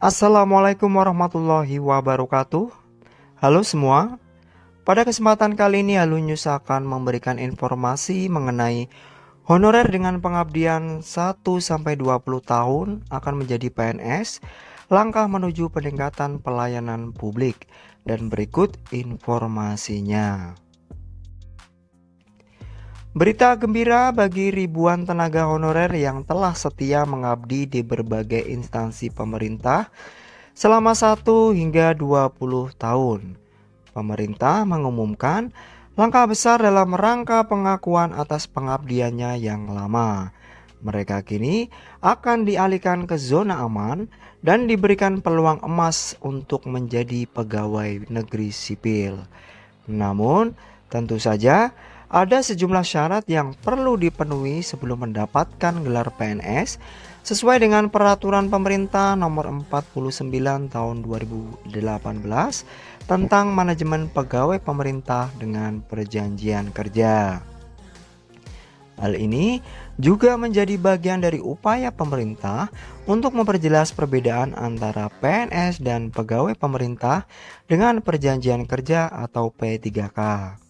Assalamualaikum warahmatullahi wabarakatuh. Halo semua, pada kesempatan kali ini Alunius akan memberikan informasi mengenai honorer dengan pengabdian 1-20 tahun akan menjadi PNS, langkah menuju peningkatan pelayanan publik, dan berikut informasinya. Berita gembira bagi ribuan tenaga honorer yang telah setia mengabdi di berbagai instansi pemerintah selama 1 hingga 20 tahun. Pemerintah mengumumkan langkah besar dalam rangka pengakuan atas pengabdiannya yang lama. Mereka kini akan dialihkan ke zona aman dan diberikan peluang emas untuk menjadi pegawai negeri sipil. Namun, tentu saja ada sejumlah syarat yang perlu dipenuhi sebelum mendapatkan gelar PNS sesuai dengan Peraturan Pemerintah Nomor 49 Tahun 2018 tentang manajemen pegawai pemerintah dengan perjanjian kerja. Hal ini juga menjadi bagian dari upaya pemerintah untuk memperjelas perbedaan antara PNS dan pegawai pemerintah dengan perjanjian kerja atau P3K.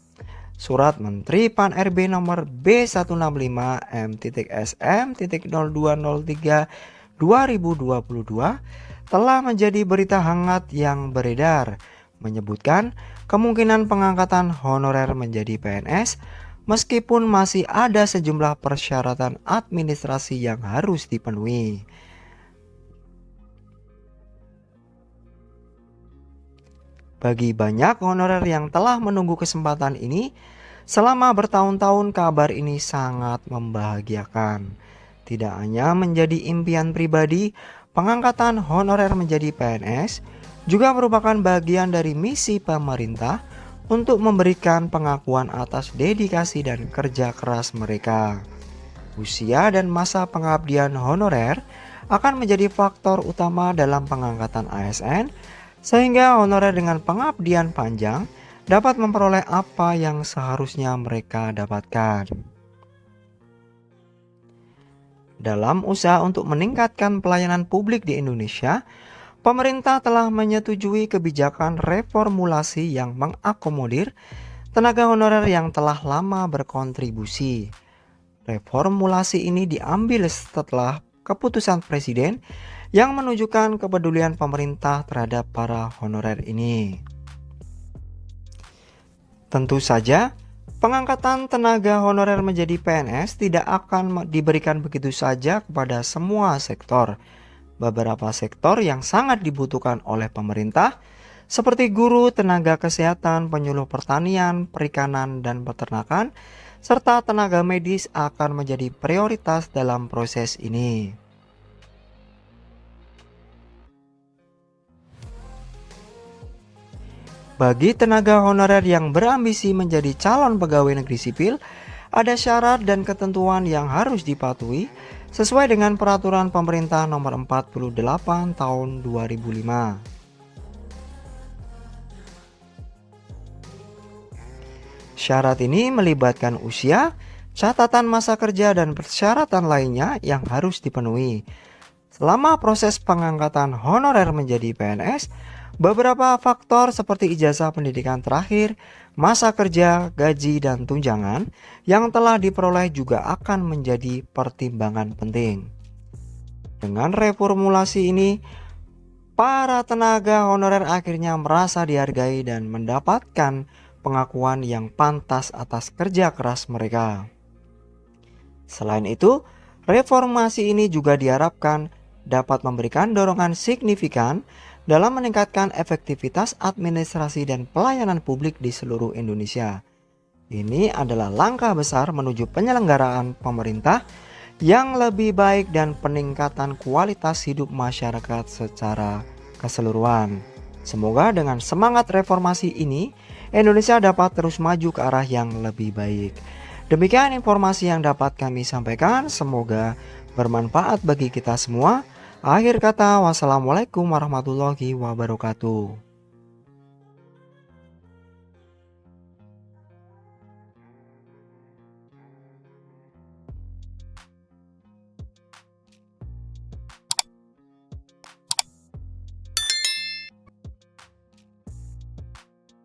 Surat Menteri Pan-RB nomor B16M.SM.0203/2022 telah menjadi berita hangat yang beredar, menyebutkan kemungkinan pengangkatan honorer menjadi PNS meskipun masih ada sejumlah persyaratan administrasi yang harus dipenuhi. Bagi banyak honorer yang telah menunggu kesempatan ini, selama bertahun-tahun kabar ini sangat membahagiakan. Tidak hanya menjadi impian pribadi, pengangkatan honorer menjadi PNS juga merupakan bagian dari misi pemerintah untuk memberikan pengakuan atas dedikasi dan kerja keras mereka. Usia dan masa pengabdian honorer akan menjadi faktor utama dalam pengangkatan ASN, sehingga honorer dengan pengabdian panjang dapat memperoleh apa yang seharusnya mereka dapatkan. Dalam usaha untuk meningkatkan pelayanan publik di Indonesia, pemerintah telah menyetujui kebijakan reformulasi yang mengakomodir tenaga honorer yang telah lama berkontribusi. Reformulasi ini diambil setelah keputusan Presiden yang menunjukkan kepedulian pemerintah terhadap para honorer ini. Tentu saja, pengangkatan tenaga honorer menjadi PNS tidak akan diberikan begitu saja kepada semua sektor. Beberapa sektor yang sangat dibutuhkan oleh pemerintah, seperti guru, tenaga kesehatan, penyuluh pertanian, perikanan, dan peternakan, serta tenaga medis akan menjadi prioritas dalam proses ini. Bagi tenaga honorer yang berambisi menjadi calon pegawai negeri sipil, ada syarat dan ketentuan yang harus dipatuhi sesuai dengan Peraturan Pemerintah Nomor 48 Tahun 2005. Syarat ini melibatkan usia, catatan masa kerja, dan persyaratan lainnya yang harus dipenuhi. Selama proses pengangkatan honorer menjadi PNS, beberapa faktor seperti ijazah pendidikan terakhir, masa kerja, gaji, dan tunjangan yang telah diperoleh juga akan menjadi pertimbangan penting. Dengan reformulasi ini, para tenaga honorer akhirnya merasa dihargai dan mendapatkan pengakuan yang pantas atas kerja keras mereka. Selain itu, reformasi ini juga diharapkan dapat memberikan dorongan signifikan dalam meningkatkan efektivitas administrasi dan pelayanan publik di seluruh Indonesia. Ini adalah langkah besar menuju penyelenggaraan pemerintah yang lebih baik dan peningkatan kualitas hidup masyarakat secara keseluruhan. Semoga dengan semangat reformasi ini, Indonesia dapat terus maju ke arah yang lebih baik. Demikian informasi yang dapat kami sampaikan, semoga bermanfaat bagi kita semua. Akhir kata, wassalamualaikum warahmatullahi wabarakatuh.